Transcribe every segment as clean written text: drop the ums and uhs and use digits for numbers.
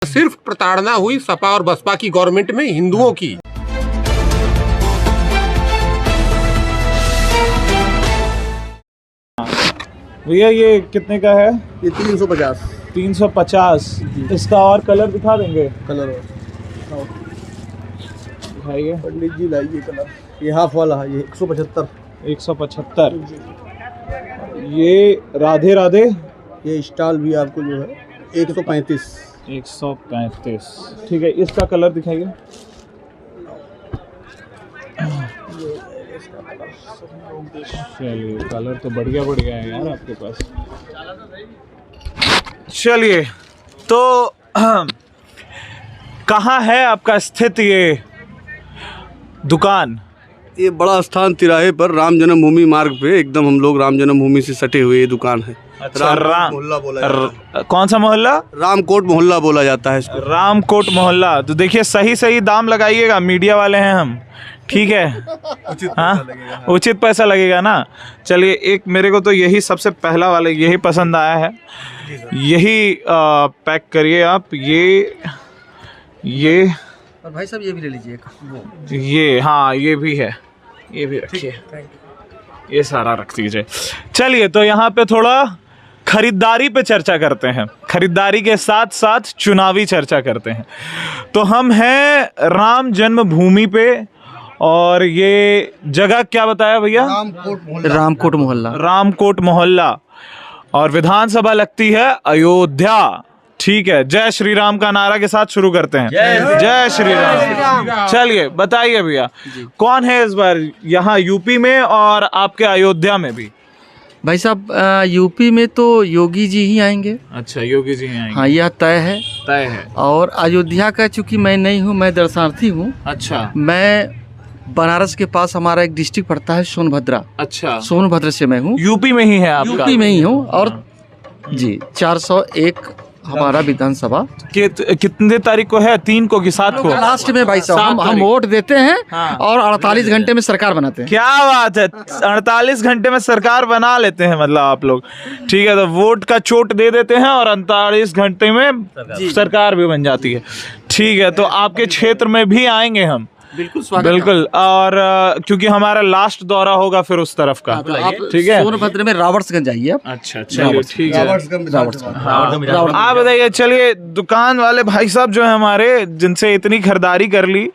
सिर्फ प्रताड़ना हुई सपा और बसपा की गवर्नमेंट में हिंदुओं की। भैया ये कितने का है? ये 350। 350। इसका और कलर दिखा देंगे? कलर दिखाइए पंडित जी, लाइए कलर। ये हाफ वाला है, ये 175। 175। ये राधे राधे, ये स्टाल भी आपको जो है 135। 135। ठीक है, इसका कलर दिखाइए। चलिए, कलर तो बढ़िया बढ़िया है यार आपके पास। चलिए तो कहाँ है आपका स्थित ये दुकान? ये बड़ा स्थान तिराहे पर राम जन्मभूमि मार्ग पे एकदम हम लोग राम जन्मभूमि से सटे हुए ये दुकान है। अच्छा, राम मोहल्ला बोला जाता है। कौन सा मोहल्ला? रामकोट मोहल्ला बोला जाता है इसको। रामकोट मोहल्ला। तो देखिए सही सही दाम लगाइएगा, मीडिया वाले हैं हम, ठीक है? हाँ, उचित पैसा लगेगा ना। चलिए, एक मेरे को तो यही सबसे पहला वाला यही पसंद आया है, यही पैक करिए आप। ये और भाई साहब ये भी ले लीजिए। ये हाँ, ये भी है, ये भी रखिए, ये सारा रख दीजिए। चलिए तो यहाँ पे थोड़ा खरीदारी पे चर्चा करते हैं, खरीदारी के साथ साथ चुनावी चर्चा करते हैं। तो हम हैं राम जन्मभूमि पे, और ये जगह क्या बताया भैया? रामकोट मोहल्ला। रामकोट मोहल्ला, और विधानसभा लगती है अयोध्या। ठीक है, जय श्री राम का नारा के साथ शुरू करते हैं। जय श्री राम। चलिए बताइए भैया, कौन है इस बार यहाँ यूपी में और आपके अयोध्या में भी? भाई साहब यूपी में तो योगी जी ही आएंगे। अच्छा, योगी जी आएंगे। हाँ, यह तय है। तय है। और अयोध्या का चूंकि मैं नहीं हूँ, मैं दर्शनार्थी हूँ। अच्छा। मैं बनारस के पास हमारा एक डिस्ट्रिक्ट पड़ता है सोनभद्रा। अच्छा, सोनभद्र से मैं हूँ। यूपी में ही है आपका? यूपी में ही हूँ। और जी 401 हमारा विधानसभा। कितने तारीख को है? 3 को कि 7 को? लास्ट में भाई साहब हम वोट देते हैं। हाँ। और 48 घंटे में सरकार बनाते हैं। क्या बात है, 48 घंटे में सरकार बना लेते हैं मतलब आप लोग। ठीक है, तो वोट का चोट दे देते हैं और 48 घंटे में सरकार भी बन जाती है। ठीक है, तो आपके क्षेत्र में भी आएंगे हम। बिल्कुल स्वागत। बिल्कुल। और क्योंकि हमारा लास्ट दौरा होगा फिर उस तरफ का। ठीक है, सोनभद्र में रावर्ट्सगंज आइए आप। अच्छा, चलिए ठीक है। रावर्ट्सगंज। आप बताइए। चलिए, दुकान वाले भाई साहब जो है हमारे, जिनसे इतनी खरीदारी कर ली,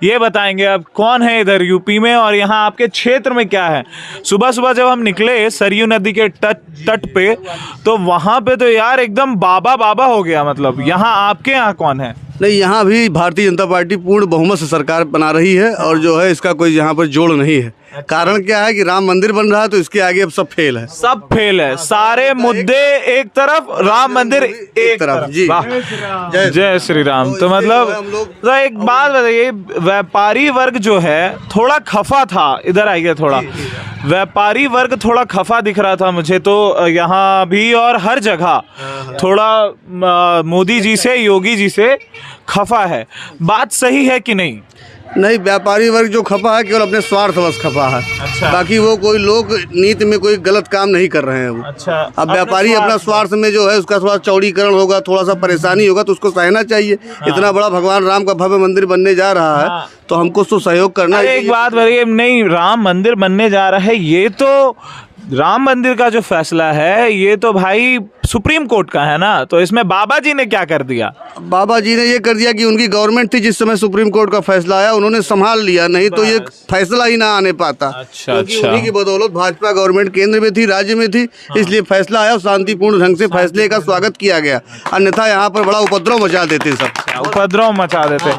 ये बताएंगे अब कौन है इधर यूपी में और यहाँ आपके क्षेत्र में क्या है। सुबह सुबह जब हम निकले सरयू नदी के तट पे, तो वहाँ पे तो यार एकदम बाबा बाबा हो गया। मतलब यहाँ आपके यहाँ कौन है? नहीं, यहाँ भी भारतीय जनता पार्टी पूर्ण बहुमत से सरकार बना रही है और जो है इसका कोई यहाँ पर जोड़ नहीं है। कारण क्या है कि राम मंदिर बन रहा है तो इसके आगे अब सब फेल है। सब फेल है, सारे मुद्दे एक तरफ, राम मंदिर एक तरफ। जी, जय श्री राम। तो मतलब तो एक बात बताइए, व्यापारी वर्ग जो है थोड़ा खफा था। इधर आइए थोड़ा। व्यापारी वर्ग थोड़ा खफा दिख रहा था मुझे तो यहाँ भी और हर जगह थोड़ा मोदी जी से, योगी जी से खफा है। बात सही है कि नहीं? नहीं, व्यापारी वर्ग जो खफा है केवल अपने स्वार्थवश खफा है। अच्छा। बाकी वो कोई लोग नीति में कोई गलत काम नहीं कर रहे हैं वो। अच्छा। अब व्यापारी अपना स्वार्थ में जो है उसका थोड़ा चौड़ीकरण होगा, थोड़ा सा परेशानी होगा तो उसको सहना चाहिए। इतना बड़ा भगवान राम का भव्य मंदिर बनने जा रहा है तो हमको तो सहयोग करना है। एक बात बताइए, नहीं राम मंदिर बनने जा रहा है, ये तो राम मंदिर का जो फैसला है ये तो भाई सुप्रीम कोर्ट का है ना। तो इसमें बाबा जी ने क्या कर दिया? बाबा जी ने ये कर दिया कि उनकी गवर्नमेंट थी जिस समय सुप्रीम कोर्ट का फैसला आया, उन्होंने संभाल लिया, नहीं तो ये फैसला ही ना आने पाता। अच्छा, क्योंकि अच्छा। उन्हीं की बदौलत भाजपा गवर्नमेंट केंद्र में थी, राज्य में थी, इसलिए फैसला आया। शांतिपूर्ण ढंग से फैसले का स्वागत किया गया, अन्यथा यहाँ पर बड़ा उपद्रव मचा देते सब। उपद्रव मचा देते।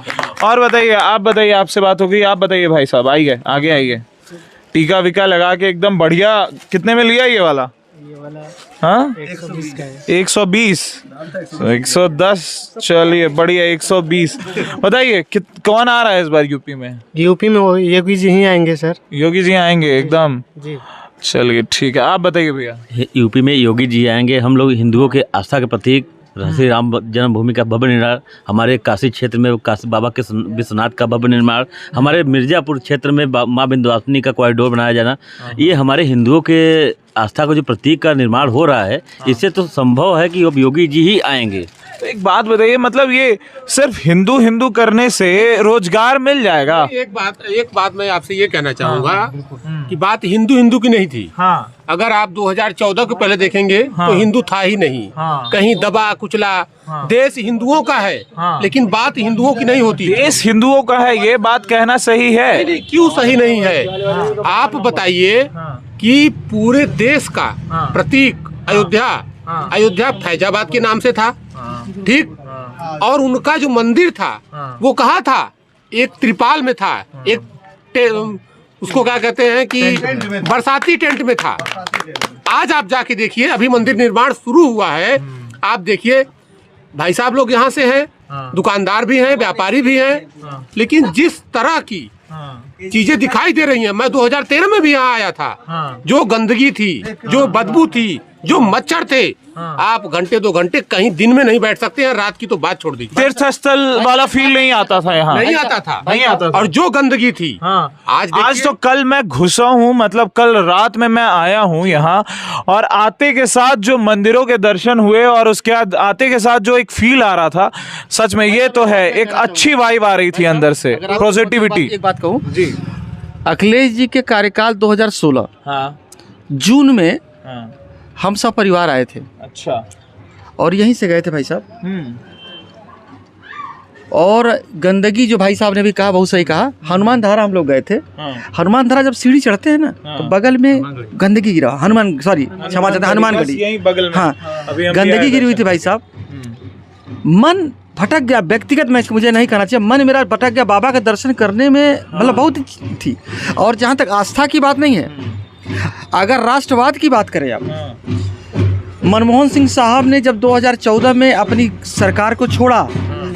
और बताइए, आप बताइए, आपसे बात होगी। आप बताइए भाई साहब, आइए आगे आइए। टीका विका लगा के एकदम बढ़िया। कितने में लिया ये वाला? हाँ, 120। 110। चलिए बढ़िया, 120। बताइए कौन आ रहा है इस बार यूपी में? यूपी में योगी जी ही आएंगे सर। योगी जी आएंगे एकदम जी। चलिए ठीक है, आप बताइए भैया। यूपी में योगी जी आएंगे। हम लोग हिंदुओं के आस्था के प्रतीक श्री राम जन्मभूमि का भव्य निर्माण, हमारे काशी क्षेत्र में काशी बाबा के विश्वनाथ का भव्य निर्माण, हमारे मिर्जापुर क्षेत्र में माँ विंध्यवासिनी का कॉरिडोर बनाया जाना, ये हमारे हिंदुओं के आस्था को जो प्रतीक का निर्माण हो रहा है, इससे तो संभव है कि अब योगी जी ही आएंगे। तो एक बात बताइए, मतलब ये सिर्फ हिंदू हिंदू करने से रोजगार मिल जाएगा? एक बात मैं आपसे ये कहना चाहूंगा कि बात हिंदू हिंदू की नहीं थी। हाँ, अगर आप 2014 के पहले देखेंगे तो हिंदू था ही नहीं। हाँ, कहीं दबा कुचला। देश हिंदुओं का है, लेकिन बात हिंदुओं की नहीं होती। देश हिंदुओं का है, ये बात कहना सही है? नहीं, क्यों सही नहीं है? आप बताइए कि पूरे देश का प्रतीक अयोध्या फैजाबाद के नाम से था, ठीक? और उनका जो मंदिर था वो कहाँ था? एक त्रिपाल में था, एक उसको क्या कहते हैं कि बरसाती टेंट में था। आज आप जाके देखिए, अभी मंदिर निर्माण शुरू हुआ है। आप देखिए, भाई साहब लोग यहाँ से हैं, दुकानदार भी हैं, व्यापारी भी हैं, लेकिन जिस तरह की चीजें दिखाई दे रही हैं, मैं 2013 में भी यहाँ आया था, जो गंदगी थी, जो बदबू थी, जो मच्छर थे, आप घंटे 2 घंटे कहीं दिन में नहीं बैठ सकते हैं, रात की तो बात छोड़ दीजिए। तीर्थ स्थल वाला फील नहीं आता था यहाँ? नहीं आता था। और जो गंदगी थी, आज तो कल मैं घुसा हूँ, मतलब कल रात में मैं आया हूँ यहाँ, और आते के साथ जो मंदिरों के दर्शन हुए और उसके बाद आते के साथ जो एक फील आ रहा था, सच में ये तो है, एक अच्छी वाइब आ रही थी अंदर से, पॉजिटिविटी। एक बात कहूँ जी, अखिलेश जी के कार्यकाल 2016 जून में हम सब परिवार आए थे। अच्छा। और यहीं से गए थे भाई साहब। और गंदगी जो भाई साहब ने भी कहा, बहुत सही कहा, हनुमान धारा हम लोग गए थे। हनुमान धारा जब सीढ़ी चढ़ते हैं ना, तो बगल में गंदगी गिरा, हनुमानगढ़ी, यहीं बगल में। हाँ, गंदगी गिरी हुई थी भाई साहब। मन भटक गया, व्यक्तिगत मैं मुझे नहीं कहना चाहिए, मन मेरा भटक गया बाबा का दर्शन करने में, मतलब बहुत थी। और जहाँ तक आस्था की बात नहीं है, अगर राष्ट्रवाद की बात करें आप, मनमोहन सिंह साहब ने जब 2014 में अपनी सरकार को छोड़ा,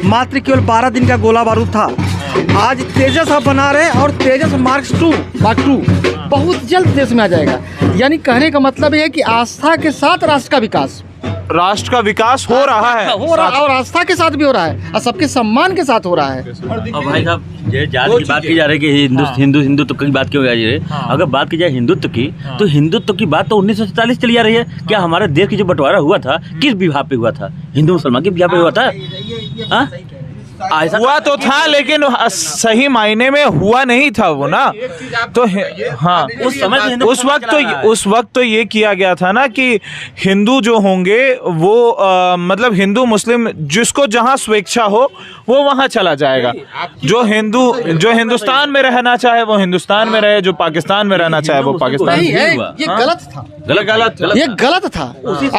मात्र केवल 12 दिन का गोला बारूद था। आज तेजस आप बना रहे हैं, और तेजस मार्क 2 बहुत जल्द देश में आ जाएगा। यानी कहने का मतलब ये है कि आस्था के साथ राष्ट्र का विकास हो रहा है, और आस्था के साथ भी हो रहा है, और सबके सम्मान के साथ हो रहा है। और भाई साहब, ये जात की बात की जा रही है कि हिंदुत्व की बात क्यों आ रही है? अगर बात की जाए हिंदुत्व की, तो हिंदुत्व की बात तो 1947 चली आ रही है। क्या हमारे देश की जो बंटवारा हुआ था, किस विभाग पे हुआ था? हिंदू मुसलमान के विभाग पे हुआ था? हुआ तो था, लेकिन सही मायने में हुआ नहीं था वो ना। तो हाँ, उस वक्त तो ये किया गया था ना कि हिंदू जो होंगे वो मतलब हिंदू मुस्लिम जिसको जहाँ स्वेच्छा हो वो वहाँ चला जाएगा। जो हिंदुस्तान में रहना चाहे वो हिंदुस्तान में रहे, जो पाकिस्तान में रहना चाहे वो पाकिस्तान में। ये गलत था, ये गलत था।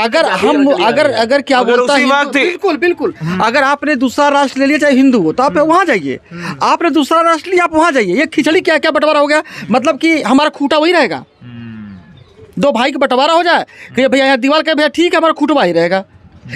अगर क्या बोलता है, बिल्कुल अगर आपने दूसरा राष्ट्र ले लिया, चाहे हिंदू हो, तो आप वहाँ जाइए। आपने दूसरा राष्ट्र लिया, आप वहाँ जाइए। ये खिचड़ी क्या क्या बंटवारा हो गया, मतलब कि हमारा खूंटा वही रहेगा। 2 भाई का बंटवारा हो जाए कि भैया यहाँ दीवार का, भैया ठीक है, हमारा खूंटवा ही रहेगा।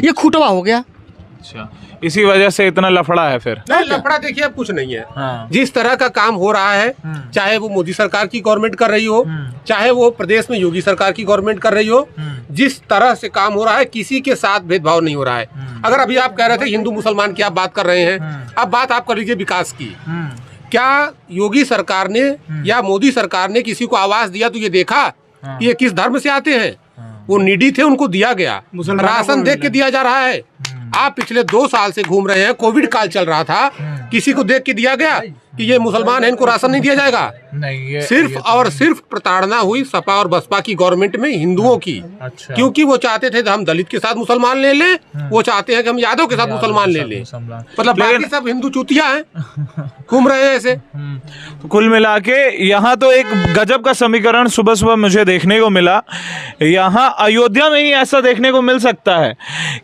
ये खूंटवा हो गया। अच्छा, इसी वजह से इतना लफड़ा है फिर। नहीं, लफड़ा देखिए अब कुछ नहीं है। जिस तरह का काम हो रहा है, चाहे वो मोदी सरकार की गवर्नमेंट कर रही हो, चाहे वो प्रदेश में योगी सरकार की गवर्नमेंट कर रही हो, जिस तरह से काम हो रहा है, किसी के साथ भेदभाव नहीं हो रहा है। अगर अभी आप कह रहे थे हिंदू मुसलमान की आप बात कर रहे हैं, अब बात आप कर लीजिए विकास की। क्या योगी सरकार ने या मोदी सरकार ने किसी को आवास दिया तो ये देखा कि ये किस धर्म से आते हैं? वो नीडी थे, उनको दिया गया, राशन देख के दिया जा रहा है। आप पिछले 2 साल से घूम रहे हैं, कोविड काल चल रहा था, किसी को देख के दिया गया कि ये मुसलमान है, इनको राशन नहीं दिया जाएगा? नहीं, सिर्फ और सिर्फ प्रताड़ना हुई सपा और बसपा की गवर्नमेंट में हिंदुओं की। अच्छा। क्योंकि वो चाहते थे हम दलित के साथ मुसलमान ले लें, वो चाहते हैं कि हम यादव के साथ मुसलमान ले लें। मतलब बाकी सब हिंदू चूतिया हैं, घूम रहे हैं ऐसे। तो कुल मिला के यहाँ तो एक गजब का समीकरण सुबह सुबह मुझे देखने को मिला। यहाँ अयोध्या में ही ऐसा देखने को मिल सकता है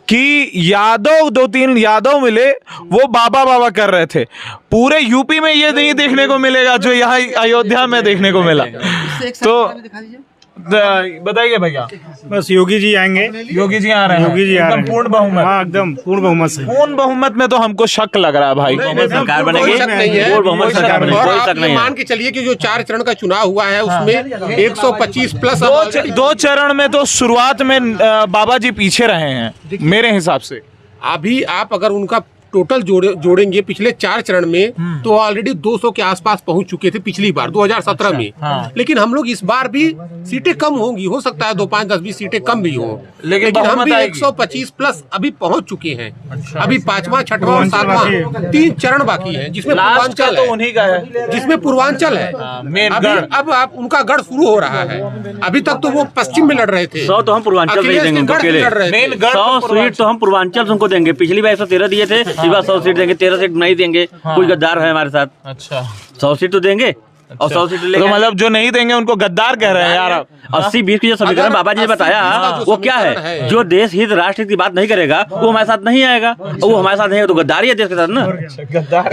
कि यादव 2-3 यादव मिले, वो बाबा बाबा कर रहे थे। पूरे यूपी में ये नहीं देखने को मिलेगा जो यहाँ अयोध्या में देखने को मिला। तो बताइए भैया। बस योगी जी आएंगे, योगी जी आ रहे हैं, योगी जी आ रहे हैं, पूर्ण बहुमत। हाँ, एकदम पूर्ण बहुमत से। पूर्ण बहुमत में तो हमको शक लग रहा है भाई। सरकार बनेगी, कोई शक नहीं है। मान के चलिए कि जो 4 चरण का चुनाव हुआ है उसमें 125 प्लस 2 चरण में तो शुरुआत में बाबा जी पीछे रहे हैं मेरे हिसाब से। अभी आप अगर उनका टोटल जोड़ेंगे पिछले 4 चरण में तो ऑलरेडी 200 के आसपास पहुंच चुके थे पिछली बार 2017 में। लेकिन हम लोग इस बार भी सीटें कम होंगी, हो सकता है 2, 5, 10, 20 सीटें कम भी हो, लेकिन हम भी 125 प्लस अभी पहुंच चुके हैं। अभी 5वां, 6वां और 7वां 3 चरण बाकी है, जिसमें पूर्वांचल है, उन्हीं का है, जिसमें पूर्वांचल है। अब आप उनका गढ़ शुरू हो रहा है। अभी तक तो वो पश्चिम में लड़ रहे थे, 100 तो हम पूर्वांचल से ही देंगे उनको अकेले। 100 सीट तो हम पूर्वांचल उनको देंगे। पिछली बार 113 दिए थे, इस बार 100 सीट देंगे। 13 सीट नहीं देंगे, कोई गद्दार है हमारे साथ। अच्छा 100 सीट तो देंगे और 100 सीट तो मतलब जो नहीं देंगे उनको गद्दार कह रहे हैं यार आप। 80-20 की जो समीकरण बाबा जी ने बताया वो क्या है? जो देश हित राष्ट्र हित की बात नहीं करेगा वो हमारे साथ नहीं आएगा, वो हमारे साथ नहीं तो गद्दारी है देश के साथ ना।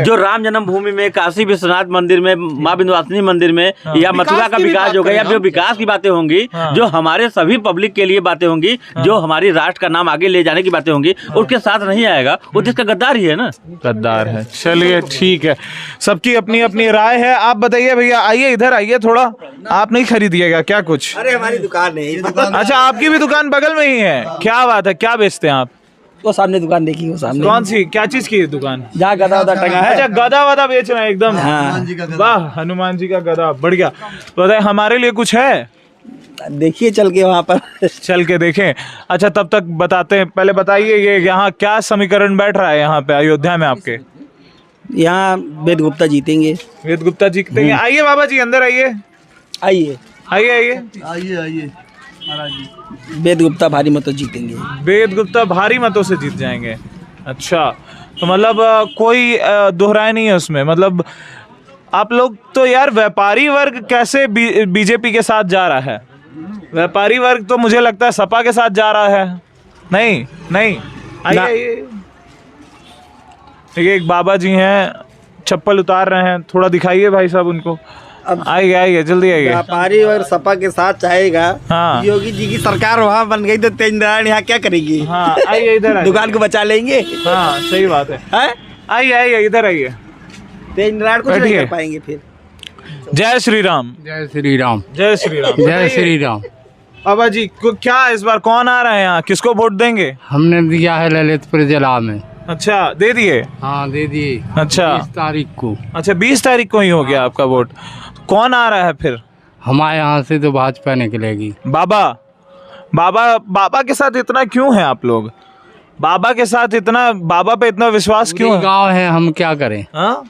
जो राम जन्मभूमि में, काशी विश्वनाथ मंदिर में, माँ विंध्यवासिनी मंदिर में या मथुरा का विकास जो या जो विकास की बातें होंगी, जो हमारे सभी पब्लिक के लिए बातें होंगी, जो हमारी राष्ट्र का नाम आगे ले जाने की बातें होंगी, उसके साथ नहीं आएगा, वो देश का गद्दार ही है ना, गद्दार है। चलिए ठीक है, सबकी अपनी अपनी राय है। आप बताइए भैया, आइए इधर आइए थोड़ा। आप नहीं खरीदिएगा क्या कुछ? अरे हमारी दुकान है। अच्छा आपकी भी दुकान बगल में ही है, क्या बात है, क्या बेचते हैं आप? वो सामने दुकान देखी, वो सामने। कौन सी, क्या चीज की दुकान? जहाँ गदा वदा टंगा है। अच्छा गदा वदा बेच रहे हैं एकदम। वाह, हनुमान जी का गदा, बढ़िया। तो बताइए हमारे लिए कुछ है? देखिए चल के वहाँ पर। चल के देखें। अच्छा तब तक बताते हैं, पहले बताइए ये यहाँ क्या समीकरण बैठ रहा है यहाँ पे अयोध्या में आपके? यहाँ वेद गुप्ता जीतेंगे। वेद गुप्ता जीतेंगे। आइए बाबा जी अंदर आइए, आइए आइए आइए आइए वेद गुप्ता भारी मतों जीतेंगे। वेद गुप्ता भारी मतों से जीत जाएंगे। अच्छा तो मतलब कोई दोहराए नहीं है उसमें। मतलब आप लोग तो यार, व्यापारी वर्ग कैसे बीजेपी के साथ जा रहा है? व्यापारी वर्ग तो मुझे लगता है सपा के साथ जा रहा है। नहीं नहीं, आइए। देखिए एक बाबा जी हैं, चप्पल उतार रहे हैं, थोड़ा दिखाइए भाई साहब उनको। आइए आइए जल्दी आइए। व्यापारी और सपा के साथ चाहेगा। हाँ। योगी जी की सरकार वहाँ बन गई तो तेज नारायण यहाँ क्या करेगी? हाँ आइए इधर, दुकान को बचा लेंगे। हाँ सही बात है। आइए आइए इधर आइए। तेज नारायण कुछ नहीं कर पाएंगे फिर। जय श्री राम। जय श्री राम। जय श्री राम। जय श्री राम। बाबा जी क्या इस बार कौन आ रहा है यहाँ, किसको वोट देंगे? हमने दिया है ललितपुर जिला में। अच्छा दे दिए? हाँ दे दिए। अच्छा 20 तारीख को। अच्छा 20 तारीख को ही हो गया आपका वोट। कौन आ रहा है फिर? हमारे यहाँ से तो भाजपा निकलेगी। बाबा के साथ इतना क्यों है आप लोग? बाबा के साथ इतना, बाबा पे इतना विश्वास क्यों है? गांव है, हम क्या करें।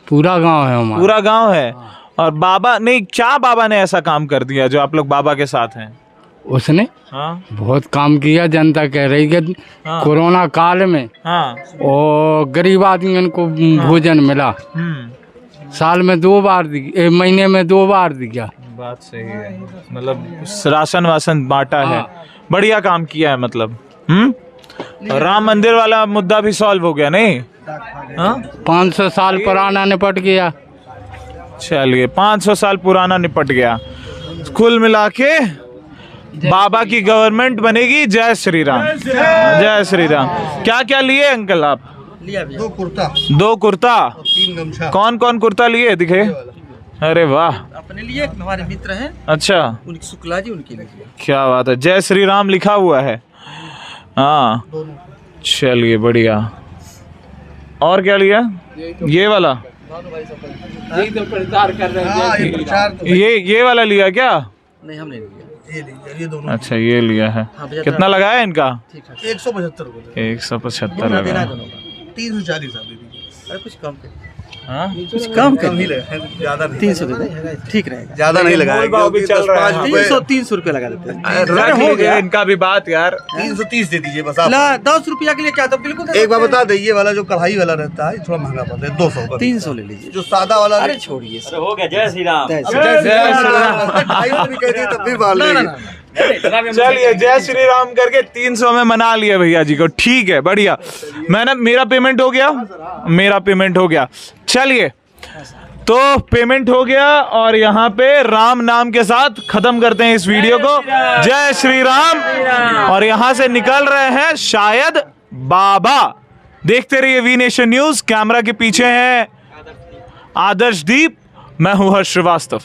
पूरा गांव है हमारा। पूरा गांव है। और बाबा नहीं, क्या बाबा ने ऐसा काम कर दिया जो आप लोग बाबा के साथ हैं? उसने बहुत काम किया। जनता कह रही है कोरोना काल में और गरीब आदमी को भोजन मिला। साल में 2 बार दिया, महीने में 2 बार दिया। बात सही है, मतलब राशन वासन बांटा है, बढ़िया काम किया है। मतलब राम मंदिर वाला मुद्दा भी सॉल्व हो गया नहीं? 500 साल पुराना निपट गया। चलिए 500 साल पुराना निपट गया। कुल मिला के बाबा की गवर्नमेंट बनेगी। जय श्री राम। जय श्री राम। क्या क्या लिए अंकल आप? 2 कुर्ता, 2 कुर्ता, 3 गमछा। कौन कौन कुर्ता लिए दिखे? अरे वाह, अपने लिए हमारे मित्र हैं। अच्छा उनकी शुक्ला जी, उनके लिए। क्या बात है, जय श्री राम लिखा हुआ है। हाँ चलिए बढ़िया। और क्या लिया? ये वाला, ये वाला लिया क्या? नहीं हमने लिया। ये दोनों। अच्छा ये लिया है। कितना लगाया इनका? 175 रुपए। 175 लगाया। 340 आप दे दीजिए। अरे कुछ कम कर। हाँ? कुछ कम कर। ही लगा, ज्यादा नहीं। 300 दे दे, ठीक रहेगा। ज्यादा नहीं लगाया क्योंकि 300 रुपए लगा देते हैं। रख लीजिए इनका भी बात यार। 330 दे दीजिए बस आप। 10 रुपया के लिए क्या? तो बिल्कुल एक बार बता दे, ये वाला जो कढ़ाई वाला रहता है थोड़ा महंगा पड़ता है, 200 का। 300 ले लीजिए। जो सादा वाला, अरे छोड़िए, हो गया। जय श्री राम। भी कह दिए तब भी बाल चलिए जय श्री राम करके 300 में मना लिया भैया जी को। ठीक है बढ़िया। मैंने, मेरा पेमेंट हो गया, मेरा पेमेंट हो गया। चलिए तो पेमेंट हो गया और यहाँ पे राम नाम के साथ खत्म करते हैं इस वीडियो को। जय श्री राम। और यहाँ से निकल रहे हैं शायद बाबा। देखते रहिए वी नेशन न्यूज। कैमरा के पीछे है आदर्शदीप, मैं हूं हर्ष श्रीवास्तव।